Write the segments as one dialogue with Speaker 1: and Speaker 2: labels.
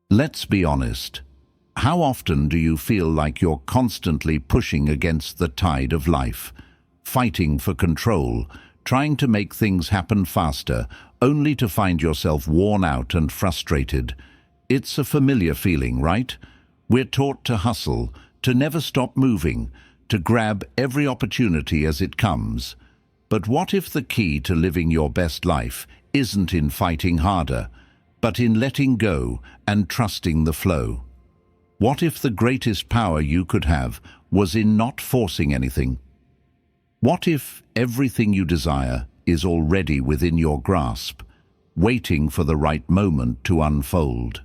Speaker 1: Let's be honest. How often do you feel like you're constantly pushing against the tide of life, fighting for control, trying to make things happen faster, only to find yourself worn out and frustrated? It's a familiar feeling, right? We're taught to hustle, to never stop moving, to grab every opportunity as it comes. But what if the key to living your best life isn't in fighting harder, but in letting go and trusting the flow? What if the greatest power you could have was in not forcing anything? What if everything you desire is already within your grasp, waiting for the right moment to unfold?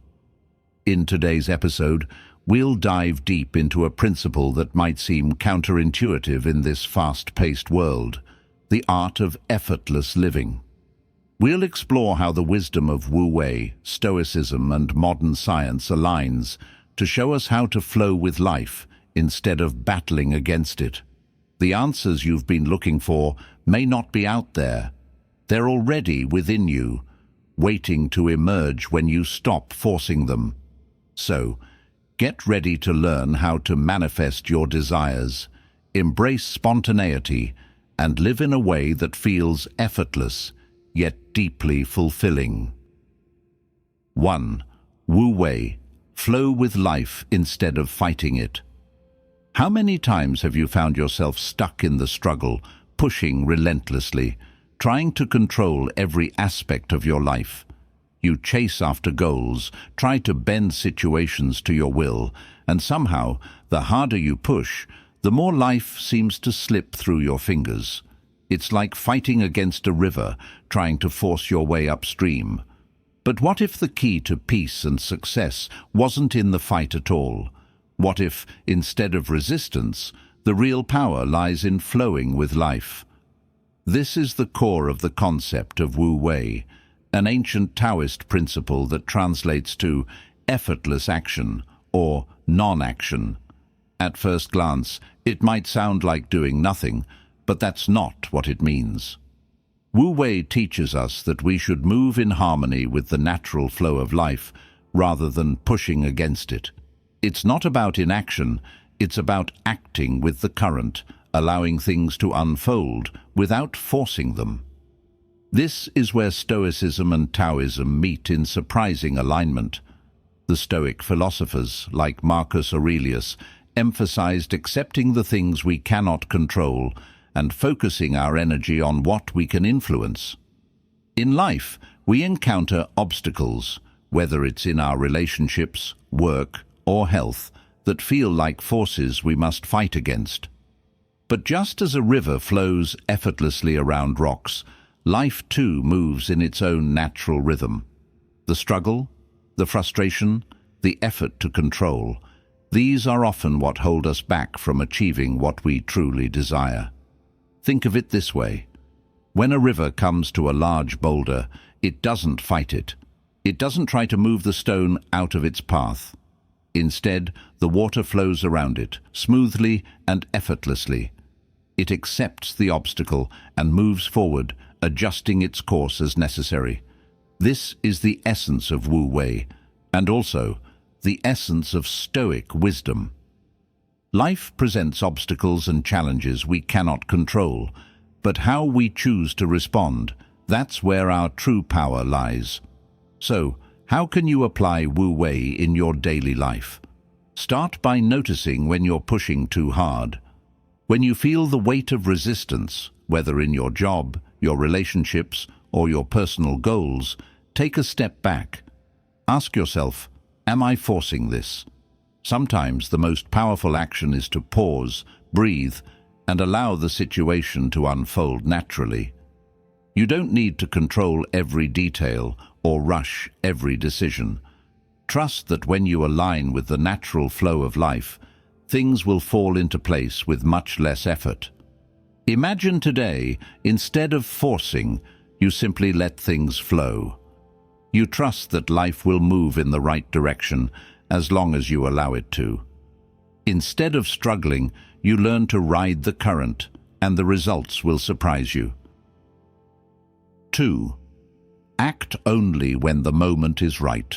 Speaker 1: In today's episode, we'll dive deep into a principle that might seem counterintuitive in this fast-paced world: the art of effortless living. We'll explore how the wisdom of Wu Wei, Stoicism, and modern science aligns to show us how to flow with life instead of battling against it. The answers you've been looking for may not be out there. They're already within you, waiting to emerge when you stop forcing them. So, get ready to learn how to manifest your desires, embrace spontaneity, and live in a way that feels effortless, yet deeply fulfilling. 1. Wu Wei. Flow with life instead of fighting it. How many times have you found yourself stuck in the struggle, pushing relentlessly, trying to control every aspect of your life? You chase after goals, try to bend situations to your will, and somehow, the harder you push, the more life seems to slip through your fingers. It's like fighting against a river, trying to force your way upstream. But what if the key to peace and success wasn't in the fight at all? What if, instead of resistance, the real power lies in flowing with life? This is the core of the concept of Wu Wei, an ancient Taoist principle that translates to effortless action or non-action. At first glance, it might sound like doing nothing, but that's not what it means. Wu Wei teaches us that we should move in harmony with the natural flow of life rather than pushing against it. It's not about inaction, it's about acting with the current, allowing things to unfold without forcing them. This is where Stoicism and Taoism meet in surprising alignment. The Stoic philosophers, like Marcus Aurelius, emphasized accepting the things we cannot control and focusing our energy on what we can influence. In life, we encounter obstacles, whether it's in our relationships, work, or health, that feel like forces we must fight against. But just as a river flows effortlessly around rocks, life too moves in its own natural rhythm. The struggle, the frustration, the effort to control, these are often what hold us back from achieving what we truly desire. Think of it this way. When a river comes to a large boulder, it doesn't fight it. It doesn't try to move the stone out of its path. Instead, the water flows around it, smoothly and effortlessly. It accepts the obstacle and moves forward, adjusting its course as necessary. This is the essence of Wu Wei, and also the essence of Stoic wisdom. Life presents obstacles and challenges we cannot control, but how we choose to respond, that's where our true power lies. So, how can you apply Wu Wei in your daily life? Start by noticing when you're pushing too hard. When you feel the weight of resistance, whether in your job, your relationships, or your personal goals, take a step back. Ask yourself, am I forcing this? Sometimes the most powerful action is to pause, breathe, and allow the situation to unfold naturally. You don't need to control every detail or rush every decision. Trust that when you align with the natural flow of life, things will fall into place with much less effort. Imagine today, instead of forcing, you simply let things flow. You trust that life will move in the right direction as long as you allow it to. Instead of struggling, you learn to ride the current, and the results will surprise you. 2. Act only when the moment is right.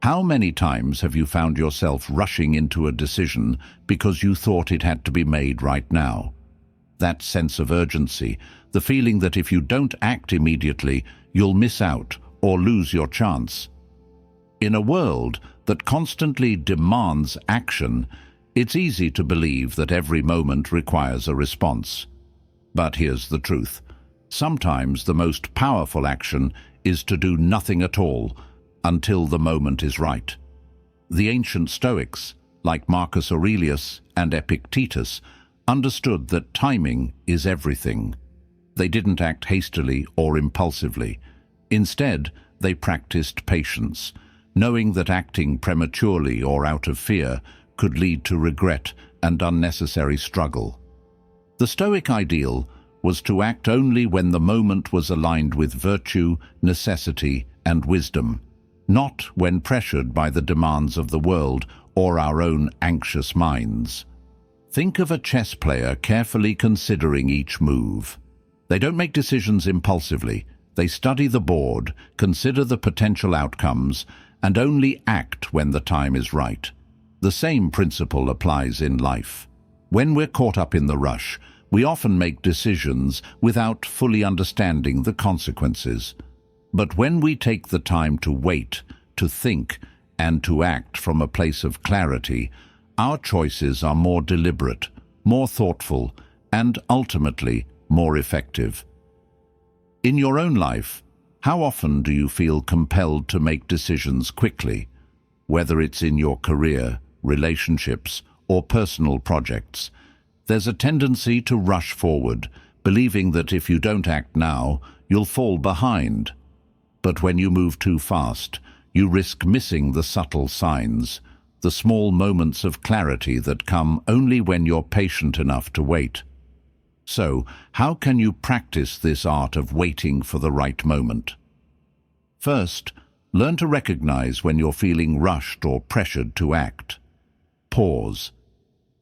Speaker 1: How many times have you found yourself rushing into a decision because you thought it had to be made right now? That sense of urgency, the feeling that if you don't act immediately, you'll miss out or lose your chance. In a world that constantly demands action, it's easy to believe that every moment requires a response. But here's the truth. Sometimes the most powerful action is to do nothing at all until the moment is right. The ancient Stoics, like Marcus Aurelius and Epictetus, understood that timing is everything. They didn't act hastily or impulsively. Instead, they practiced patience, knowing that acting prematurely or out of fear could lead to regret and unnecessary struggle. The Stoic ideal was to act only when the moment was aligned with virtue, necessity, and wisdom, not when pressured by the demands of the world or our own anxious minds. Think of a chess player carefully considering each move. They don't make decisions impulsively. They study the board, consider the potential outcomes, and only act when the time is right. The same principle applies in life. When we're caught up in the rush, we often make decisions without fully understanding the consequences. But when we take the time to wait, to think, and to act from a place of clarity, our choices are more deliberate, more thoughtful, and ultimately more effective. In your own life, how often do you feel compelled to make decisions quickly, whether it's in your career, relationships, or personal projects? There's a tendency to rush forward, believing that if you don't act now, you'll fall behind. But when you move too fast, you risk missing the subtle signs, the small moments of clarity that come only when you're patient enough to wait. So, how can you practice this art of waiting for the right moment? First, learn to recognize when you're feeling rushed or pressured to act. Pause.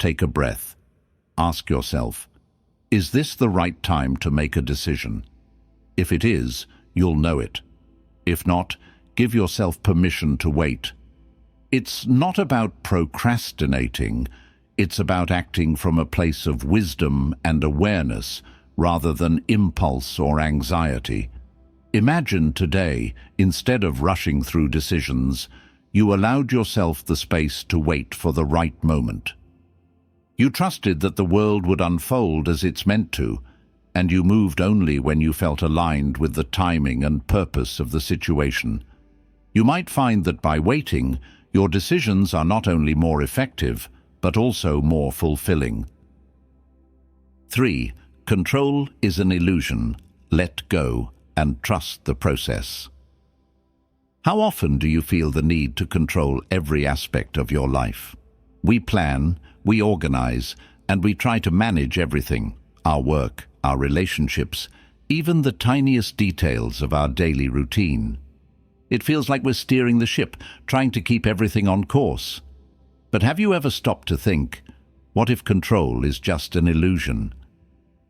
Speaker 1: Take a breath. Ask yourself, is this the right time to make a decision? If it is, you'll know it. If not, give yourself permission to wait. It's not about procrastinating. It's about acting from a place of wisdom and awareness rather than impulse or anxiety. Imagine today, instead of rushing through decisions, you allowed yourself the space to wait for the right moment. You trusted that the world would unfold as it's meant to, and you moved only when you felt aligned with the timing and purpose of the situation. You might find that by waiting, your decisions are not only more effective, but also more fulfilling. 3. Control is an illusion. Let go and trust the process. How often do you feel the need to control every aspect of your life? We plan, we organize, and we try to manage everything: our work, our relationships, even the tiniest details of our daily routine. It feels like we're steering the ship, trying to keep everything on course. But have you ever stopped to think, what if control is just an illusion?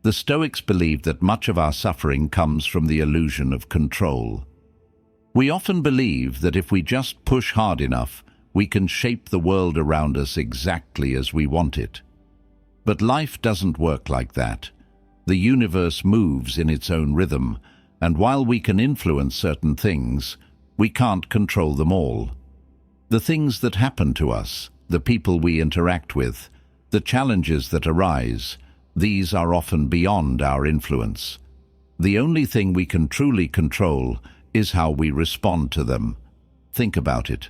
Speaker 1: The Stoics believed that much of our suffering comes from the illusion of control. We often believe that if we just push hard enough, we can shape the world around us exactly as we want it. But life doesn't work like that. The universe moves in its own rhythm, and while we can influence certain things, we can't control them all. The things that happen to us, the people we interact with, the challenges that arise, these are often beyond our influence. The only thing we can truly control is how we respond to them. Think about it.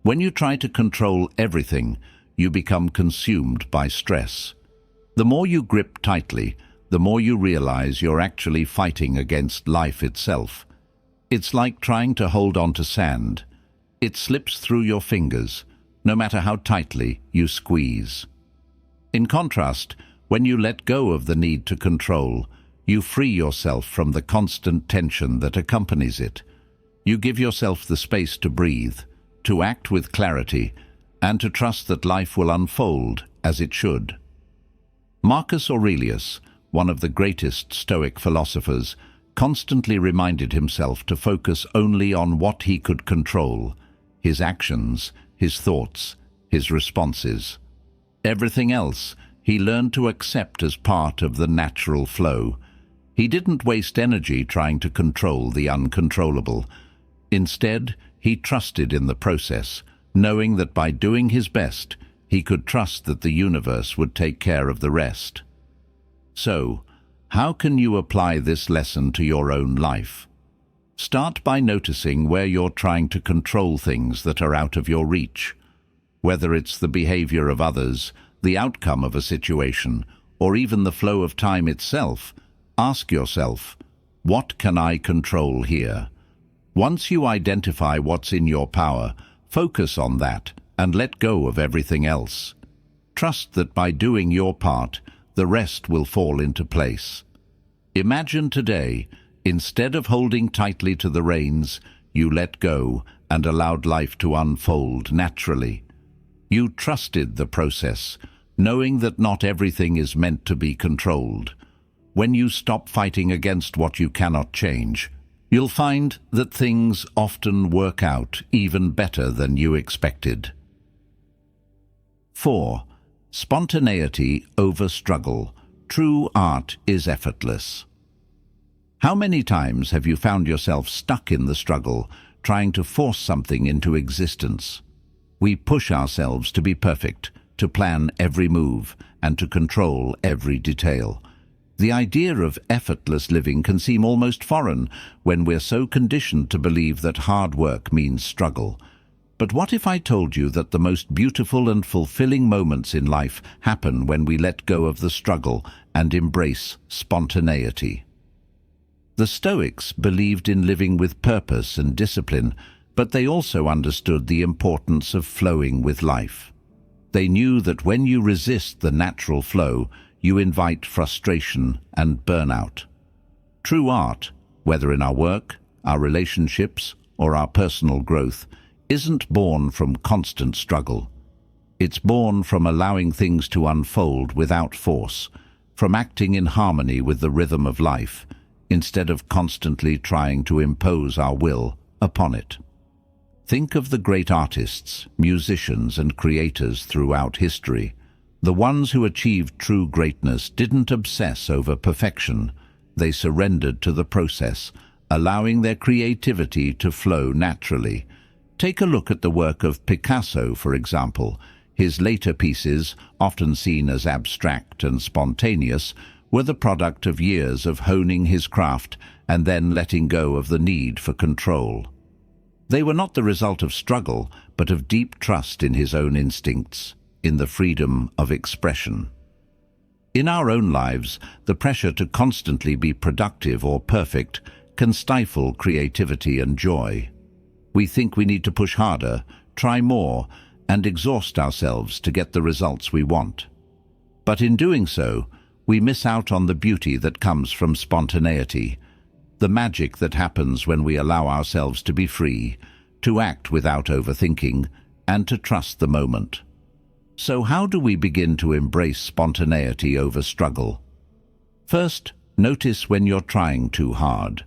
Speaker 1: When you try to control everything, you become consumed by stress. The more you grip tightly, the more you realize you're actually fighting against life itself. It's like trying to hold on to sand. It slips through your fingers, no matter how tightly you squeeze. In contrast, when you let go of the need to control, you free yourself from the constant tension that accompanies it. You give yourself the space to breathe, to act with clarity, and to trust that life will unfold as it should. Marcus Aurelius, one of the greatest Stoic philosophers, constantly reminded himself to focus only on what he could control. his actions, his thoughts, his responses. Everything else he learned to accept as part of the natural flow. He didn't waste energy trying to control the uncontrollable. Instead, he trusted in the process, knowing that by doing his best, he could trust that the universe would take care of the rest. So, how can you apply this lesson to your own life? Start by noticing where you're trying to control things that are out of your reach. Whether it's the behavior of others, the outcome of a situation, or even the flow of time itself, ask yourself, what can I control here? Once you identify what's in your power, focus on that and let go of everything else. Trust that by doing your part, the rest will fall into place. Imagine today, instead of holding tightly to the reins, you let go and allowed life to unfold naturally. You trusted the process, knowing that not everything is meant to be controlled. When you stop fighting against what you cannot change, you'll find that things often work out even better than you expected. 4. Spontaneity over struggle. True art is effortless. How many times have you found yourself stuck in the struggle, trying to force something into existence? We push ourselves to be perfect, to plan every move, and to control every detail. The idea of effortless living can seem almost foreign when we're so conditioned to believe that hard work means struggle. But what if I told you that the most beautiful and fulfilling moments in life happen when we let go of the struggle and embrace spontaneity? The Stoics believed in living with purpose and discipline, but they also understood the importance of flowing with life. They knew that when you resist the natural flow, you invite frustration and burnout. True art, whether in our work, our relationships, or our personal growth, isn't born from constant struggle. It's born from allowing things to unfold without force, from acting in harmony with the rhythm of life, instead of constantly trying to impose our will upon it. Think of the great artists, musicians, and creators throughout history. The ones who achieved true greatness didn't obsess over perfection. They surrendered to the process, allowing their creativity to flow naturally. Take a look at the work of Picasso, for example. His later pieces, often seen as abstract and spontaneous, were the product of years of honing his craft and then letting go of the need for control. They were not the result of struggle, but of deep trust in his own instincts, in the freedom of expression. In our own lives, the pressure to constantly be productive or perfect can stifle creativity and joy. We think we need to push harder, try more, and exhaust ourselves to get the results we want. But in doing so, we miss out on the beauty that comes from spontaneity, the magic that happens when we allow ourselves to be free, to act without overthinking, and to trust the moment. So how do we begin to embrace spontaneity over struggle? First, notice when you're trying too hard.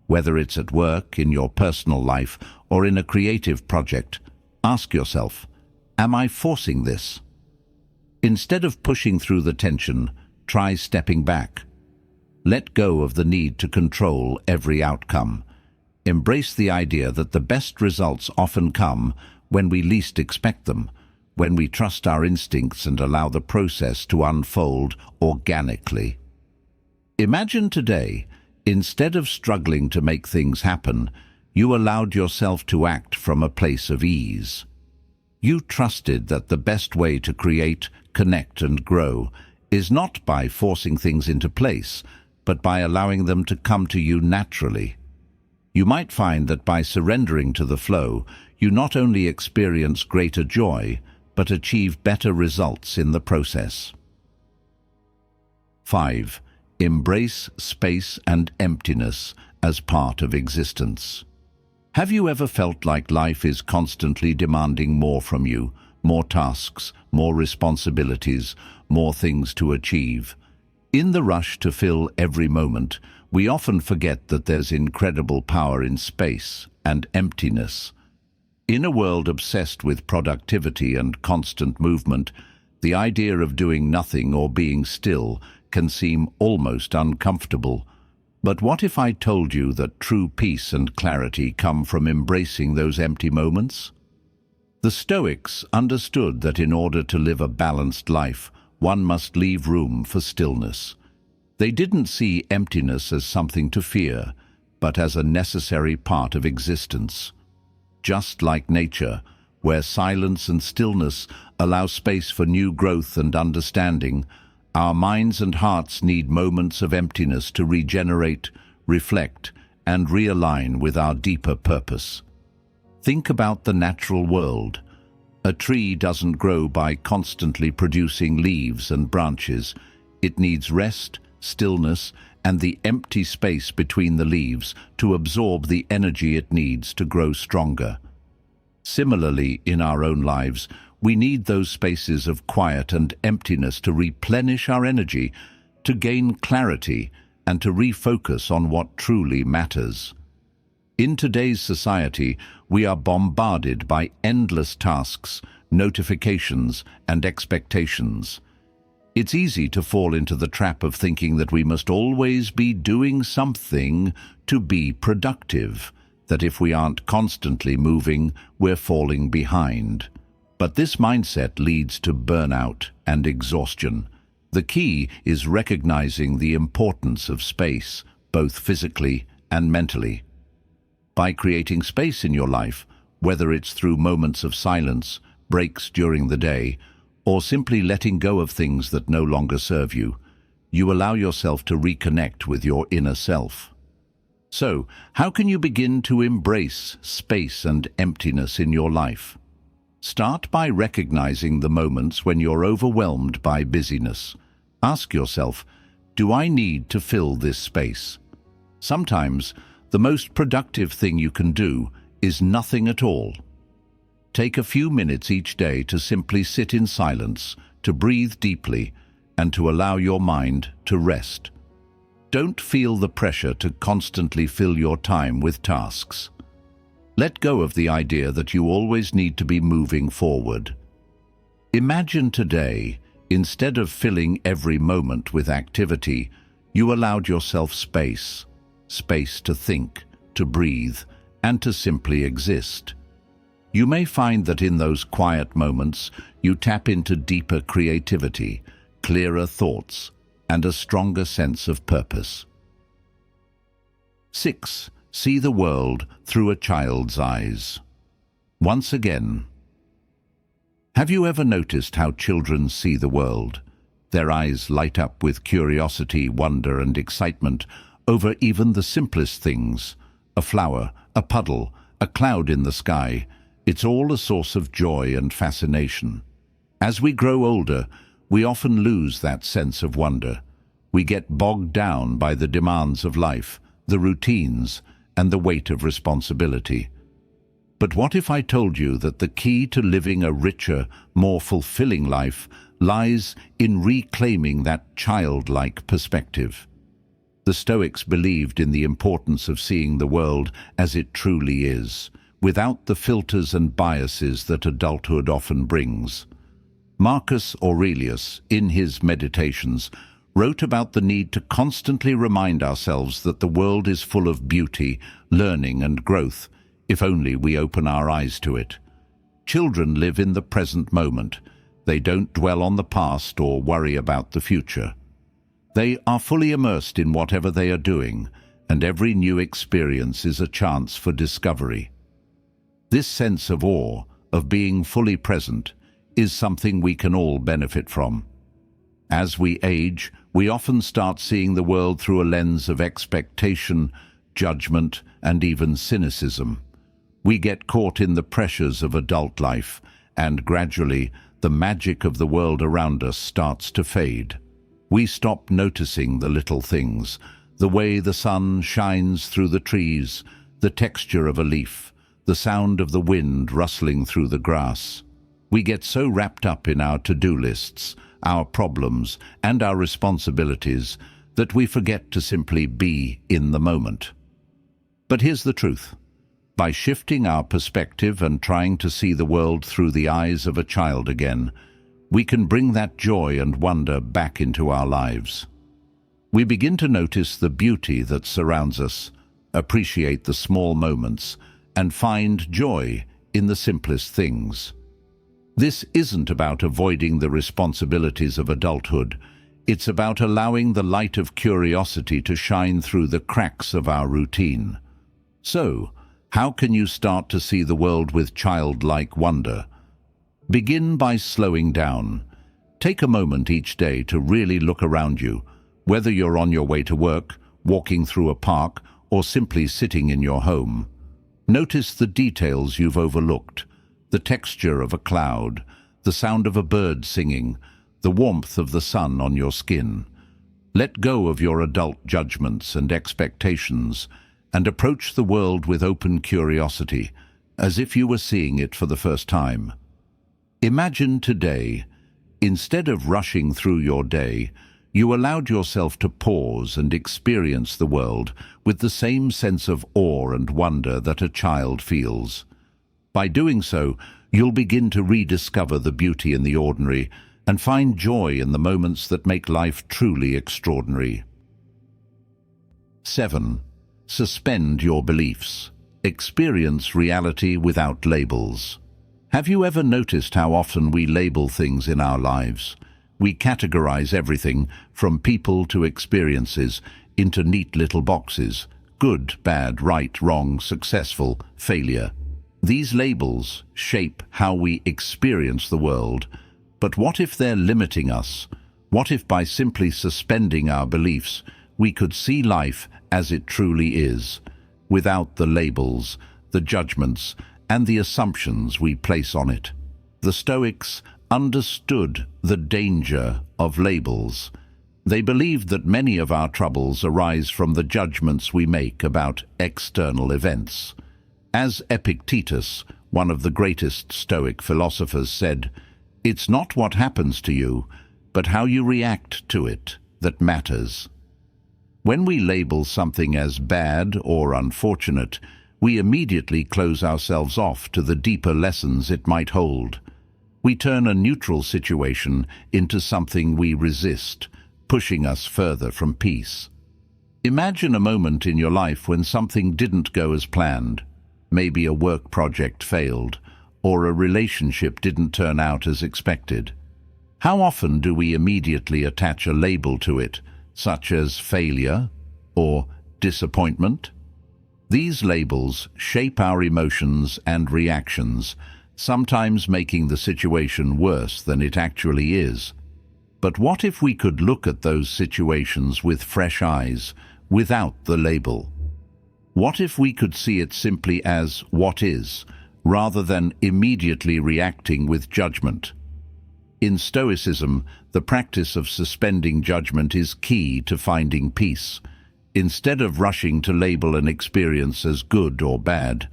Speaker 1: Whether it's at work, in your personal life, or in a creative project, ask yourself, am I forcing this? Instead of pushing through the tension, try stepping back. Let go of the need to control every outcome. Embrace the idea that the best results often come when we least expect them, when we trust our instincts and allow the process to unfold organically. Imagine today, instead of struggling to make things happen, you allowed yourself to act from a place of ease. You trusted that the best way to create, connect, and grow is not by forcing things into place, but by allowing them to come to you naturally. You might find that by surrendering to the flow, you not only experience greater joy, but achieve better results in the process. 5. Embrace space and emptiness as part of existence. Have you ever felt like life is constantly demanding more from you, more tasks, more responsibilities, more things to achieve? In the rush to fill every moment, we often forget that there's incredible power in space and emptiness. In a world obsessed with productivity and constant movement, the idea of doing nothing or being still can seem almost uncomfortable. But what if I told you that true peace and clarity come from embracing those empty moments? The Stoics understood that in order to live a balanced life, one must leave room for stillness. They didn't see emptiness as something to fear, but as a necessary part of existence. Just like nature, where silence and stillness allow space for new growth and understanding, our minds and hearts need moments of emptiness to regenerate, reflect, and realign with our deeper purpose. Think about the natural world. A tree doesn't grow by constantly producing leaves and branches. It needs rest, stillness, and the empty space between the leaves to absorb the energy it needs to grow stronger. Similarly, in our own lives, we need those spaces of quiet and emptiness to replenish our energy, to gain clarity, and to refocus on what truly matters. In today's society, we are bombarded by endless tasks, notifications, and expectations. It's easy to fall into the trap of thinking that we must always be doing something to be productive, that if we aren't constantly moving, we're falling behind. But this mindset leads to burnout and exhaustion. The key is recognizing the importance of space, both physically and mentally. By creating space in your life, whether it's through moments of silence, breaks during the day, or simply letting go of things that no longer serve you, you allow yourself to reconnect with your inner self. So, how can you begin to embrace space and emptiness in your life? Start by recognizing the moments when you're overwhelmed by busyness. Ask yourself, do I need to fill this space? Sometimes, the most productive thing you can do is nothing at all. Take a few minutes each day to simply sit in silence, to breathe deeply, and to allow your mind to rest. Don't feel the pressure to constantly fill your time with tasks. Let go of the idea that you always need to be moving forward. Imagine today, instead of filling every moment with activity, you allowed yourself space to think, to breathe, and to simply exist. You may find that in those quiet moments, you tap into deeper creativity, clearer thoughts, and a stronger sense of purpose. 6. See the world through a child's eyes. Once again, have you ever noticed how children see the world? Their eyes light up with curiosity, wonder, and excitement over even the simplest things. A flower, a puddle, a cloud in the sky. It's all a source of joy and fascination. As we grow older, we often lose that sense of wonder. We get bogged down by the demands of life, the routines, and the weight of responsibility. But what if I told you that the key to living a richer, more fulfilling life lies in reclaiming that childlike perspective? The Stoics believed in the importance of seeing the world as it truly is, without the filters and biases that adulthood often brings. Marcus Aurelius, in his Meditations, wrote about the need to constantly remind ourselves that the world is full of beauty, learning, and growth, if only we open our eyes to it. Children live in the present moment. They don't dwell on the past or worry about the future. They are fully immersed in whatever they are doing, and every new experience is a chance for discovery. This sense of awe, of being fully present, is something we can all benefit from. As we age, we often start seeing the world through a lens of expectation, judgment, and even cynicism. We get caught in the pressures of adult life, and gradually, the magic of the world around us starts to fade. We stop noticing the little things, the way the sun shines through the trees, the texture of a leaf, the sound of the wind rustling through the grass. We get so wrapped up in our to-do lists, our problems, and our responsibilities that we forget to simply be in the moment. But here's the truth. By shifting our perspective and trying to see the world through the eyes of a child again, we can bring that joy and wonder back into our lives. We begin to notice the beauty that surrounds us, appreciate the small moments, and find joy in the simplest things. This isn't about avoiding the responsibilities of adulthood. It's about allowing the light of curiosity to shine through the cracks of our routine. So, how can you start to see the world with childlike wonder? Begin by slowing down. Take a moment each day to really look around you, whether you're on your way to work, walking through a park, or simply sitting in your home. Notice the details you've overlooked, the texture of a cloud, the sound of a bird singing, the warmth of the sun on your skin. Let go of your adult judgments and expectations and approach the world with open curiosity, as if you were seeing it for the first time. Imagine today, instead of rushing through your day, you allowed yourself to pause and experience the world with the same sense of awe and wonder that a child feels. By doing so, you'll begin to rediscover the beauty in the ordinary and find joy in the moments that make life truly extraordinary. 7. Suspend your beliefs. Experience reality without labels. Have you ever noticed how often we label things in our lives? We categorize everything, from people to experiences, into neat little boxes: good, bad, right, wrong, successful, failure. These labels shape how we experience the world. But what if they're limiting us? What if by simply suspending our beliefs, we could see life as it truly is, without the labels, the judgments, and the assumptions we place on it? The Stoics understood the danger of labels. They believed that many of our troubles arise from the judgments we make about external events. As Epictetus, one of the greatest Stoic philosophers, said, "It's not what happens to you, but how you react to it that matters." When we label something as bad or unfortunate, we immediately close ourselves off to the deeper lessons it might hold. We turn a neutral situation into something we resist, pushing us further from peace. Imagine a moment in your life when something didn't go as planned. Maybe a work project failed, or a relationship didn't turn out as expected. How often do we immediately attach a label to it, such as failure or disappointment? These labels shape our emotions and reactions, sometimes making the situation worse than it actually is. But what if we could look at those situations with fresh eyes, without the label? What if we could see it simply as what is, rather than immediately reacting with judgment? In Stoicism, the practice of suspending judgment is key to finding peace. Instead of rushing to label an experience as good or bad,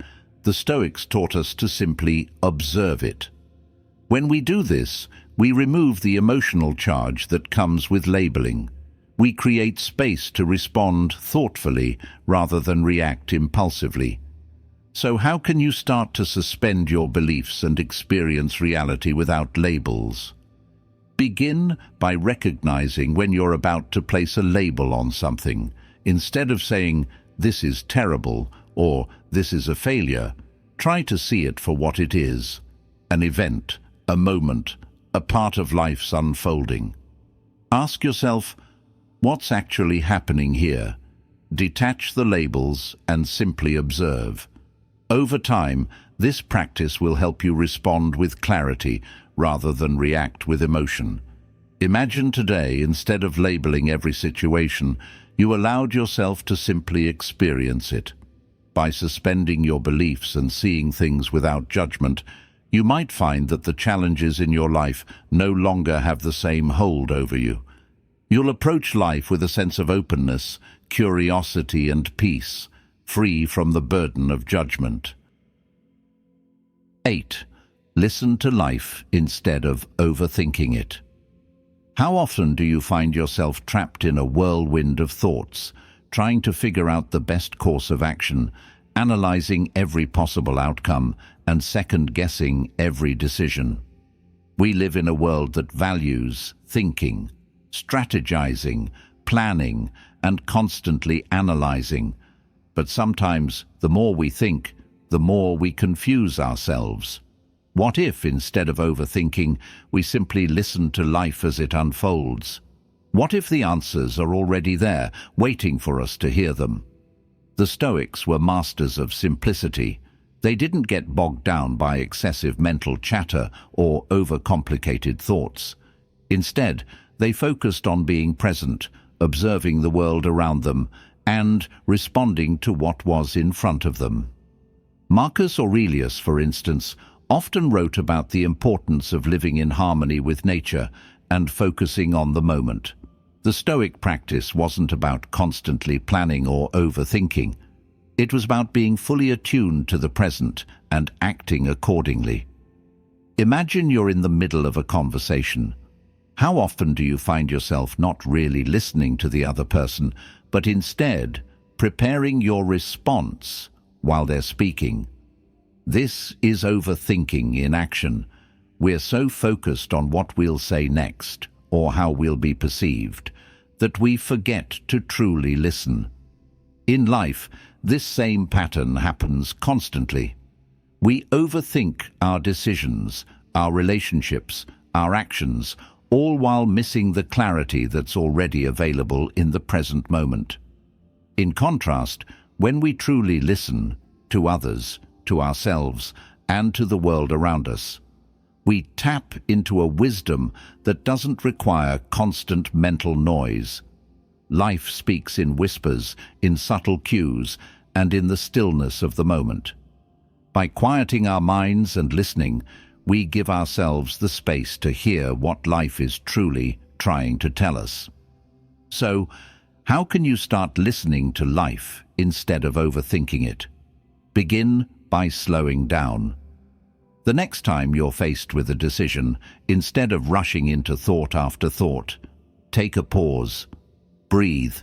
Speaker 1: the Stoics taught us to simply observe it. When we do this, we remove the emotional charge that comes with labeling. We create space to respond thoughtfully rather than react impulsively. So how can you start to suspend your beliefs and experience reality without labels? Begin by recognizing when you're about to place a label on something. Instead of saying, "This is terrible," or "This is a failure," try to see it for what it is: an event, a moment, a part of life's unfolding. Ask yourself, what's actually happening here? Detach the labels and simply observe. Over time, this practice will help you respond with clarity rather than react with emotion. Imagine today, instead of labeling every situation, you allowed yourself to simply experience it. By suspending your beliefs and seeing things without judgment, you might find that the challenges in your life no longer have the same hold over you. You'll approach life with a sense of openness, curiosity, and peace, free from the burden of judgment. 8. Listen to life instead of overthinking it. How often do you find yourself trapped in a whirlwind of thoughts, trying to figure out the best course of action, analyzing every possible outcome and second-guessing every decision. We live in a world that values thinking, strategizing, planning, and constantly analyzing. But sometimes, the more we think, the more we confuse ourselves. What if, instead of overthinking, we simply listen to life as it unfolds? What if the answers are already there, waiting for us to hear them? The Stoics were masters of simplicity. They didn't get bogged down by excessive mental chatter or overcomplicated thoughts. Instead, they focused on being present, observing the world around them, and responding to what was in front of them. Marcus Aurelius, for instance, often wrote about the importance of living in harmony with nature and focusing on the moment. The Stoic practice wasn't about constantly planning or overthinking. It was about being fully attuned to the present and acting accordingly. Imagine you're in the middle of a conversation. How often do you find yourself not really listening to the other person, but instead preparing your response while they're speaking? This is overthinking in action. We're so focused on what we'll say next, or how we'll be perceived, that we forget to truly listen. In life, this same pattern happens constantly. We overthink our decisions, our relationships, our actions, all while missing the clarity that's already available in the present moment. In contrast, when we truly listen to others, to ourselves, and to the world around us, we tap into a wisdom that doesn't require constant mental noise. Life speaks in whispers, in subtle cues, and in the stillness of the moment. By quieting our minds and listening, we give ourselves the space to hear what life is truly trying to tell us. So, how can you start listening to life instead of overthinking it? Begin by slowing down. The next time you're faced with a decision, instead of rushing into thought after thought, take a pause. Breathe.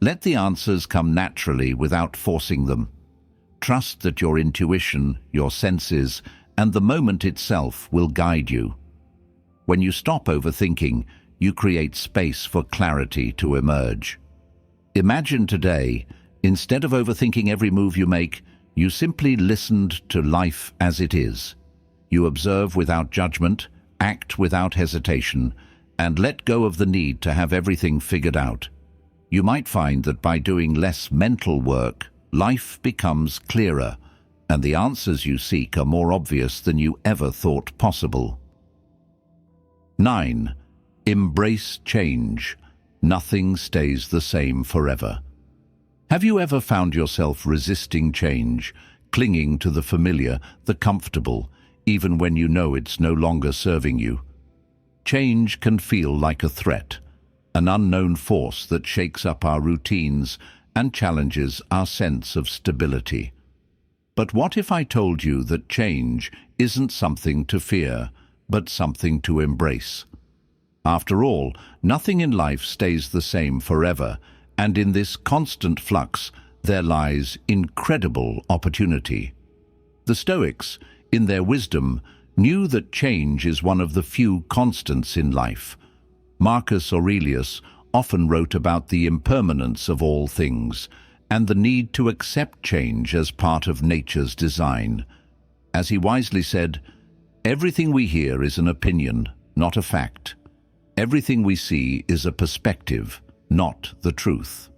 Speaker 1: Let the answers come naturally without forcing them. Trust that your intuition, your senses, and the moment itself will guide you. When you stop overthinking, you create space for clarity to emerge. Imagine today, instead of overthinking every move you make, you simply listened to life as it is. You observe without judgment, act without hesitation, and let go of the need to have everything figured out. You might find that by doing less mental work, life becomes clearer, and the answers you seek are more obvious than you ever thought possible. 9. Embrace change. Nothing stays the same forever. Have you ever found yourself resisting change, clinging to the familiar, the comfortable, even when you know it's no longer serving you? Change can feel like a threat, an unknown force that shakes up our routines and challenges our sense of stability. But what if I told you that change isn't something to fear, but something to embrace? After all, nothing in life stays the same forever, and in this constant flux, there lies incredible opportunity. The Stoics, in their wisdom, knew that change is one of the few constants in life. Marcus Aurelius often wrote about the impermanence of all things and the need to accept change as part of nature's design. As he wisely said, "Everything we hear is an opinion, not a fact. Everything we see is a perspective, not the truth."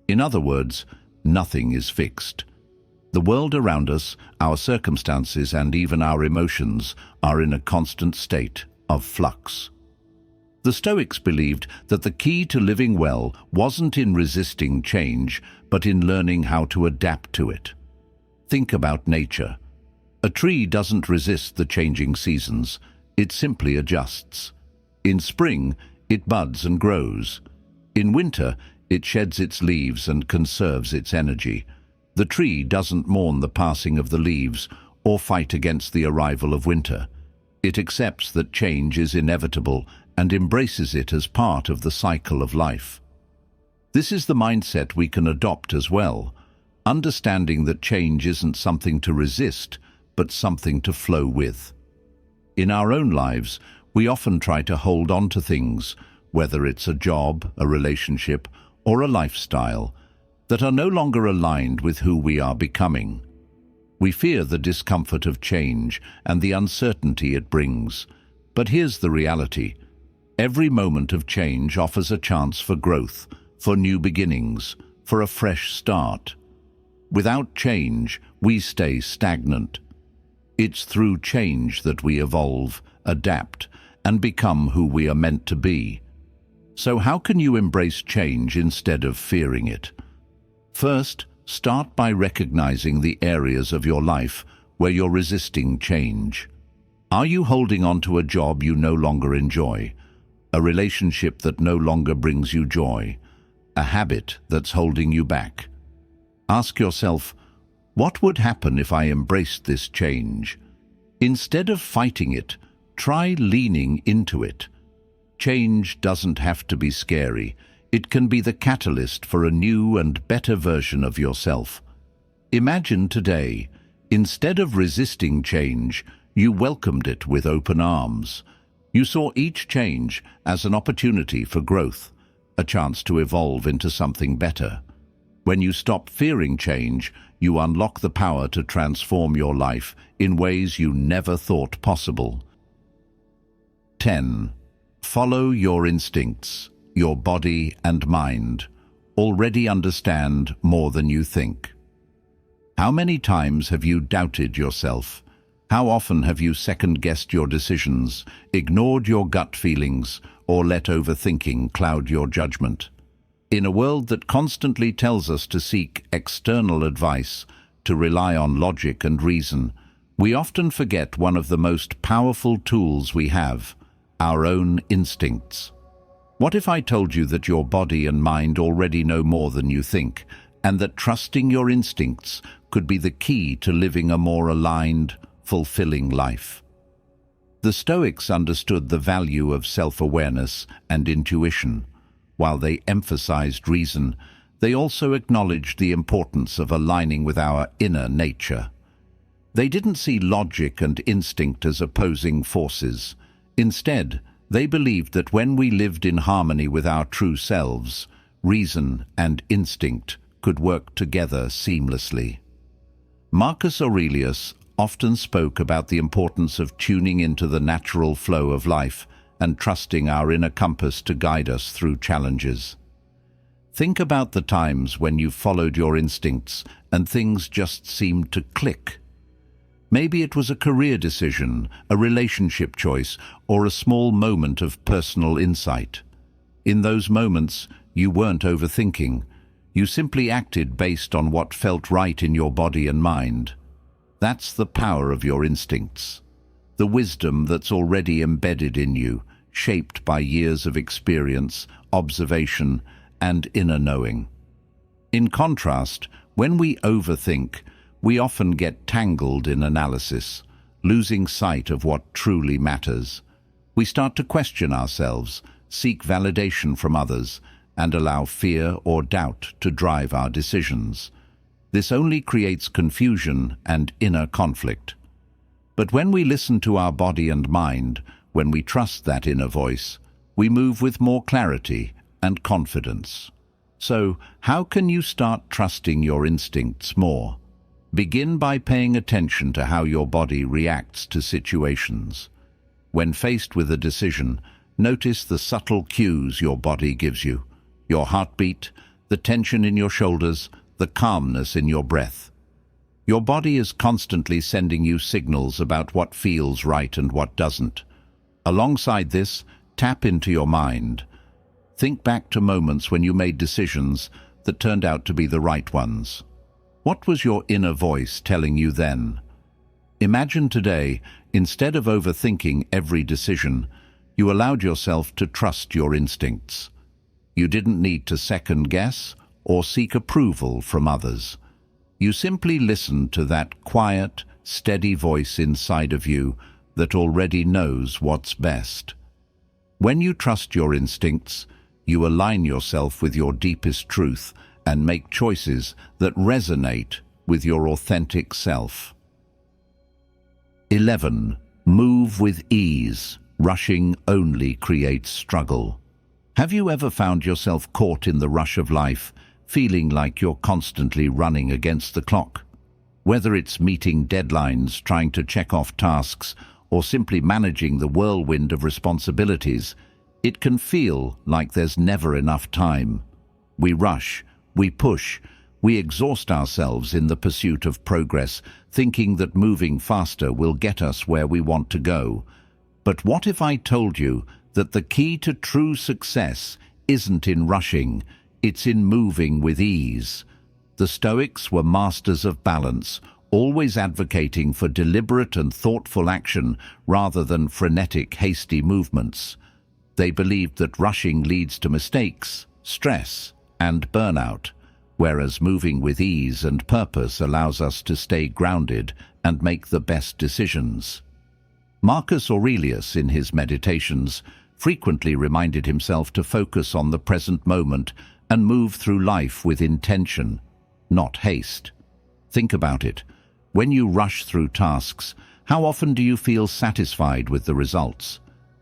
Speaker 1: In other words, nothing is fixed. The world around us, our circumstances, and even our emotions are in a constant state of flux. The Stoics believed that the key to living well wasn't in resisting change, but in learning how to adapt to it. Think about nature. A tree doesn't resist the changing seasons, it simply adjusts. In spring, it buds and grows. In winter, it sheds its leaves and conserves its energy. The tree doesn't mourn the passing of the leaves or fight against the arrival of winter. It accepts that change is inevitable and embraces it as part of the cycle of life. This is the mindset we can adopt as well. understanding that change isn't something to resist, but something to flow with. In our own lives, we often try to hold on to things, whether it's a job, a relationship, or a lifestyle, that are no longer aligned with who we are becoming. We fear the discomfort of change and the uncertainty it brings. But here's the reality. Every moment of change offers a chance for growth, for new beginnings, for a fresh start. Without change, we stay stagnant. It's through change that we evolve, adapt, and become who we are meant to be. So how can you embrace change instead of fearing it? First, start by recognizing the areas of your life where you're resisting change. Are you holding on to a job you no longer enjoy, a relationship that no longer brings you joy, a habit that's holding you back? Ask yourself, what would happen if I embraced this change? Instead of fighting it, try leaning into it. Change doesn't have to be scary. It can be the catalyst for a new and better version of yourself. Imagine today, instead of resisting change, you welcomed it with open arms. You saw each change as an opportunity for growth, a chance to evolve into something better. When you stop fearing change, you unlock the power to transform your life in ways you never thought possible. 10. Follow your instincts. Your body and mind already understand more than you think. How many times have you doubted yourself? How often have you second-guessed your decisions, ignored your gut feelings, or let overthinking cloud your judgment? In a world that constantly tells us to seek external advice, to rely on logic and reason, we often forget one of the most powerful tools we have, our own instincts. What if I told you that your body and mind already know more than you think, and that trusting your instincts could be the key to living a more aligned, fulfilling life? The Stoics understood the value of self-awareness and intuition. While they emphasized reason, they also acknowledged the importance of aligning with our inner nature. They didn't see logic and instinct as opposing forces. Instead, they believed that when we lived in harmony with our true selves, reason and instinct could work together seamlessly. Marcus Aurelius often spoke about the importance of tuning into the natural flow of life and trusting our inner compass to guide us through challenges. Think about the times when you followed your instincts and things just seemed to click. Maybe it was a career decision, a relationship choice, or a small moment of personal insight. In those moments, you weren't overthinking. You simply acted based on what felt right in your body and mind. That's the power of your instincts. The wisdom that's already embedded in you, shaped by years of experience, observation, and inner knowing. In contrast, when we overthink, we often get tangled in analysis, losing sight of what truly matters. We start to question ourselves, seek validation from others, and allow fear or doubt to drive our decisions. This only creates confusion and inner conflict. But when we listen to our body and mind, when we trust that inner voice, we move with more clarity and confidence. So, how can you start trusting your instincts more? Begin by paying attention to how your body reacts to situations. When faced with a decision, notice the subtle cues your body gives you: your heartbeat, the tension in your shoulders, the calmness in your breath. Your body is constantly sending you signals about what feels right and what doesn't. Alongside this, tap into your mind. Think back to moments when you made decisions that turned out to be the right ones. What was your inner voice telling you then? Imagine today, instead of overthinking every decision, you allowed yourself to trust your instincts. You didn't need to second-guess or seek approval from others. You simply listened to that quiet, steady voice inside of you that already knows what's best. When you trust your instincts, you align yourself with your deepest truth and make choices that resonate with your authentic self. 11. Move with ease. Rushing only creates struggle. Have you ever found yourself caught in the rush of life, feeling like you're constantly running against the clock? Whether it's meeting deadlines, trying to check off tasks, or simply managing the whirlwind of responsibilities, it can feel like there's never enough time. We rush, we push, we exhaust ourselves in the pursuit of progress, thinking that moving faster will get us where we want to go. But what if I told you that the key to true success isn't in rushing, it's in moving with ease? The Stoics were masters of balance, always advocating for deliberate and thoughtful action rather than frenetic, hasty movements. They believed that rushing leads to mistakes, stress, and burnout, whereas moving with ease and purpose allows us to stay grounded and make the best decisions. Marcus Aurelius, in his Meditations, frequently reminded himself to focus on the present moment and move through life with intention, not haste. Think about it. When you rush through tasks, how often do you feel satisfied with the results?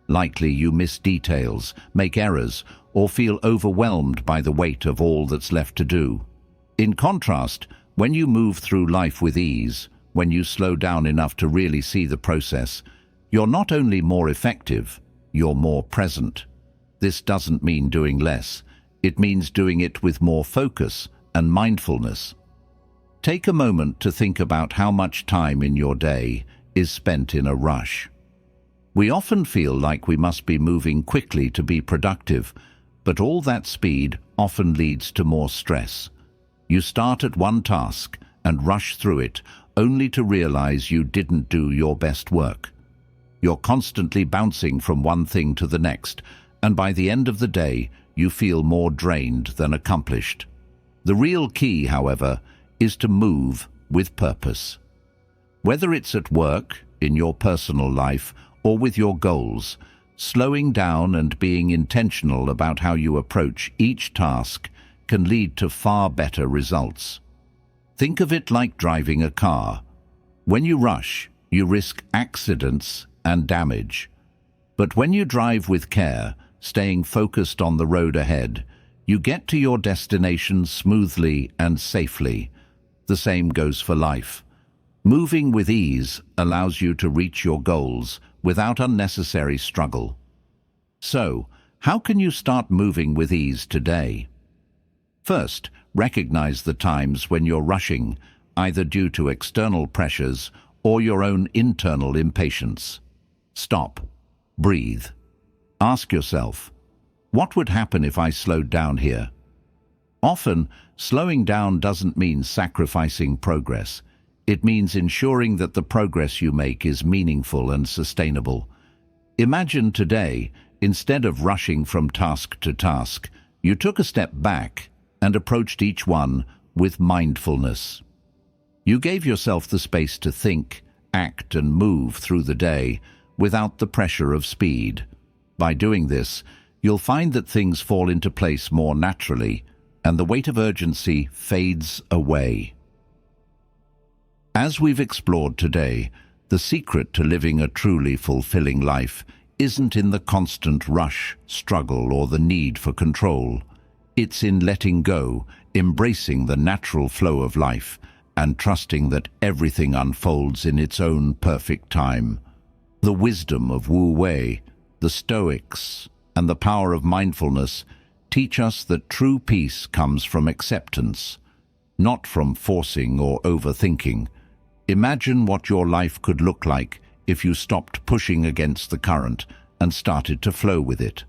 Speaker 1: Likely you miss details, make errors, or feel overwhelmed by the weight of all that's left to do. In contrast, when you move through life with ease, when you slow down enough to really see the process, you're not only more effective, you're more present. This doesn't mean doing less. It means doing it with more focus and mindfulness. Take a moment to think about how much time in your day is spent in a rush. We often feel like we must be moving quickly to be productive, but all that speed often leads to more stress. You start at one task and rush through it, only to realize you didn't do your best work. You're constantly bouncing from one thing to the next, and by the end of the day, you feel more drained than accomplished. The real key, however, is to move with purpose. Whether it's at work, in your personal life, or with your goals, slowing down and being intentional about how you approach each task can lead to far better results. Think of it like driving a car. When you rush, you risk accidents and damage. But when you drive with care, staying focused on the road ahead, you get to your destination smoothly and safely. The same goes for life. Moving with ease allows you to reach your goals without unnecessary struggle. So, how can you start moving with ease today? First, recognize the times when you're rushing, either due to external pressures or your own internal impatience. Stop. Breathe. Ask yourself, what would happen if I slowed down here? Often, slowing down doesn't mean sacrificing progress. It means ensuring that the progress you make is meaningful and sustainable. Imagine today, instead of rushing from task to task, you took a step back and approached each one with mindfulness. You gave yourself the space to think, act, and move through the day without the pressure of speed. By doing this, you'll find that things fall into place more naturally, and the weight of urgency fades away. As we've explored today, the secret to living a truly fulfilling life isn't in the constant rush, struggle, or the need for control. It's in letting go, embracing the natural flow of life, and trusting that everything unfolds in its own perfect time. The wisdom of Wu Wei, the Stoics, and the power of mindfulness teach us that true peace comes from acceptance, not from forcing or overthinking. Imagine what your life could look like if you stopped pushing against the current and started to flow with it.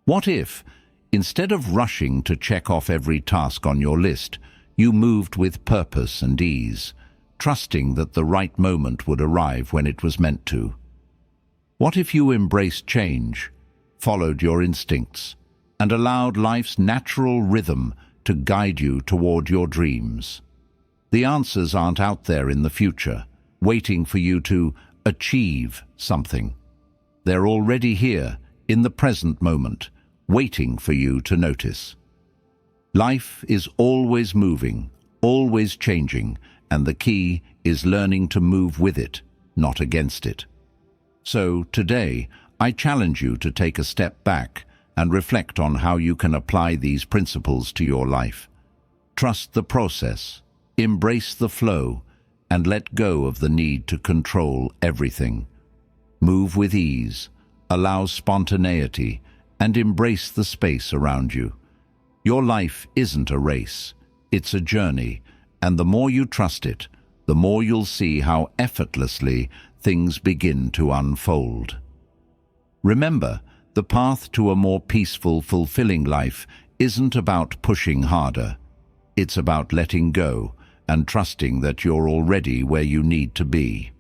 Speaker 1: What if, instead of rushing to check off every task on your list, you moved with purpose and ease, trusting that the right moment would arrive when it was meant to? What if you embraced change, followed your instincts, and allowed life's natural rhythm to guide you toward your dreams? The answers aren't out there in the future, waiting for you to achieve something. They're already here, in the present moment, waiting for you to notice. Life is always moving, always changing, and the key is learning to move with it, not against it. So, today, I challenge you to take a step back and reflect on how you can apply these principles to your life. Trust the process, embrace the flow, and let go of the need to control everything. Move with ease, allow spontaneity, and embrace the space around you. Your life isn't a race, it's a journey, and the more you trust it, the more you'll see how effortlessly things begin to unfold. Remember, the path to a more peaceful, fulfilling life isn't about pushing harder. It's about letting go and trusting that you're already where you need to be.